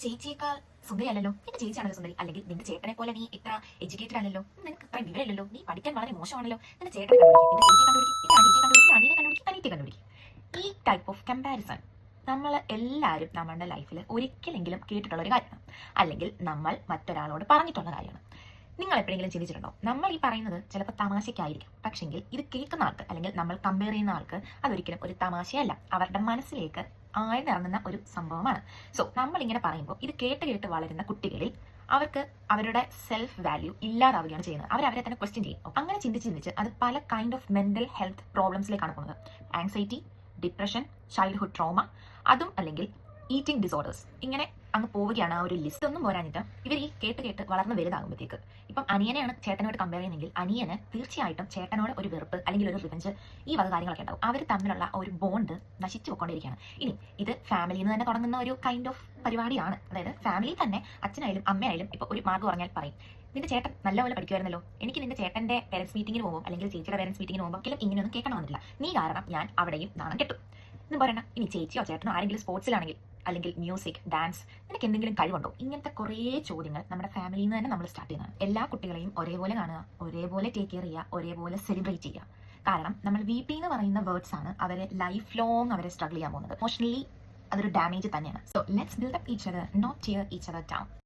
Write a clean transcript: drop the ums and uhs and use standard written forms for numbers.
ചേച്ചിയേക്കാൾ സുന്ദരി അല്ലല്ലോ, നിന്റെ ചേച്ചിയാണല്ലോ സുന്ദരി. അല്ലെങ്കിൽ നിന്റെ ചേട്ടനെ പോലെ നീ ഇത്ര എഡ്യൂക്കേറ്റഡ് അല്ലല്ലോ, നിനക്ക് ഇത്ര വിവരമല്ലല്ലോ, നീ പഠിക്കാൻ വളരെ മോശമാണല്ലോ, നിന്റെ ചേട്ടനെ കണ്ടുപിടിക്കും, നിന്റെ ചേച്ചിയെ കണ്ടുപിടിക്കും, നിന്റെ അനിയനെ കണ്ടുപിടിക്കും, അനിയനെ കണ്ടുപിടിക്കും. ഈ ടൈപ്പ് ഓഫ് കമ്പാരിസൺ നമ്മൾ എല്ലാവരും നമ്മുടെ ലൈഫിൽ ഒരിക്കലെങ്കിലും കേട്ടിട്ടുള്ള ഒരു കാര്യമാണ്, അല്ലെങ്കിൽ നമ്മൾ മറ്റൊരാളോട് പറഞ്ഞിട്ടുള്ള കാര്യമാണ്. നിങ്ങൾ എപ്പോഴെങ്കിലും ചിന്തിച്ചിട്ടുണ്ടോ? നമ്മൾ ഈ പറയുന്നത് ചിലപ്പോൾ തമാശയ്ക്കായിരിക്കും, പക്ഷെങ്കിൽ ഇത് കേൾക്കുന്ന ആൾക്ക് അല്ലെങ്കിൽ നമ്മൾ കമ്പയർ ചെയ്യുന്ന ആൾക്ക് അതൊരിക്കലും ഒരു തമാശയല്ല, അവരുടെ മനസ്സിലേക്ക് ആഴ്ന്നിറങ്ങുന്ന ഒരു സംഭവമാണ്. സോ നമ്മൾ ഇങ്ങനെ പറയുമ്പോൾ ഇത് കേട്ട് കേട്ട് വളരുന്ന കുട്ടികളിൽ അവർക്ക് അവരുടെ സെൽഫ് വാല്യൂ ഇല്ലാതാവുകയാണ് ചെയ്യുന്നത്. അവരെ തന്നെ ക്വസ്റ്റ്യൻ ചെയ്യും. അങ്ങനെ ചിന്തിച്ച് അത് പല കൈൻഡ് ഓഫ് മെന്റൽ ഹെൽത്ത് പ്രോബ്ലംസിലേക്കാണ് പോകുന്നത്. ആൻസൈറ്റി, ഡിപ്രഷൻ, ചൈൽഡ്ഹുഡ് ട്രോമ, അതും അല്ലെങ്കിൽ ഈറ്റിംഗ് ഡിസോർഡേഴ്സ്, ഇങ്ങനെ അങ്ങ് പോവുകയാണ് ആ ഒരു ലിസ്റ്റ്. ഒന്നും പോരാഞ്ഞിട്ട് ഇവർ ഈ കേട്ട് വളർന്ന് വലുതാകുമ്പോഴത്തേക്ക് ഇപ്പം അനിയനെയാണ് ചേട്ടനോട് കമ്പയർ ചെയ്യുന്നെങ്കിൽ അനിയന് തീർച്ചയായിട്ടും ചേട്ടനോട് ഒരു വെറുപ്പ് അല്ലെങ്കിൽ ഒരു റിവെഞ്ച് ഈ വക കാര്യങ്ങളൊക്കെ ഉണ്ടാവും. അവർ തമ്മിലുള്ള ഒരു ബോണ്ട് നശിച്ചു പോയിക്കൊണ്ടിരിക്കുകയാണ്. ഇനി ഇത് ഫാമിലിയിൽ നിന്ന് തന്നെ തുടങ്ങുന്ന ഒരു കൈൻഡ് ഓഫ് പരിപാടിയാണ്. അതായത് ഫാമിലിയിൽ തന്നെ അച്ഛനായാലും അമ്മയായാലും ഇപ്പോൾ ഒരു മാർക്ക് പറഞ്ഞാൽ പറയും, നിന്റെ ചേട്ടൻ നല്ലപോലെ പഠിക്കുമായിരുന്നല്ലോ, എനിക്ക് നിന്റെ ചേട്ടന്റെ പേരൻസ് മീറ്റിംഗിന് പോകുമ്പോൾ അല്ലെങ്കിൽ ചേച്ചിയുടെ പേരൻസ് മീറ്റിംഗിന് പോകുമ്പോൾ ഒരിക്കലും ഇങ്ങനെയൊന്നും കേൾക്കണം വന്നില്ല, നീ കാരണം ഞാൻ അവിടെയും നാണം കെട്ടും എന്ന് പറയണം. ഇനി ചേച്ചിയോ ചേട്ടനോ ആരെങ്കിലും സ്പോർട്സിലാണെങ്കിൽ അല്ലെങ്കിൽ മ്യൂസിക്, ഡാൻസ്, നിനക്ക് എന്തെങ്കിലും കഴിവുണ്ടോ? ഇങ്ങനത്തെ കുറേ ചോദ്യങ്ങൾ നമ്മുടെ ഫാമിലിയിൽ നിന്ന് തന്നെ നമ്മൾ സ്റ്റാർട്ട് ചെയ്യുന്നതാണ്. എല്ലാ കുട്ടികളെയും ഒരേപോലെ കാണുക, ഒരേപോലെ ടേക്ക് കെയർ ചെയ്യുക, ഒരേപോലെ സെലിബ്രേറ്റ് ചെയ്യുക. കാരണം നമ്മൾ വീട്ടിൽ നിന്ന് പറയുന്ന വേർഡ്സ് ആണ് അവരെ ലൈഫ് ലോങ് അവരെ സ്ട്രഗിൾ ചെയ്യാൻ പോകുന്നത്. ഇമോഷണലി അതൊരു ഡാമേജ് തന്നെയാണ്. So let's build up each other, not tear each other down.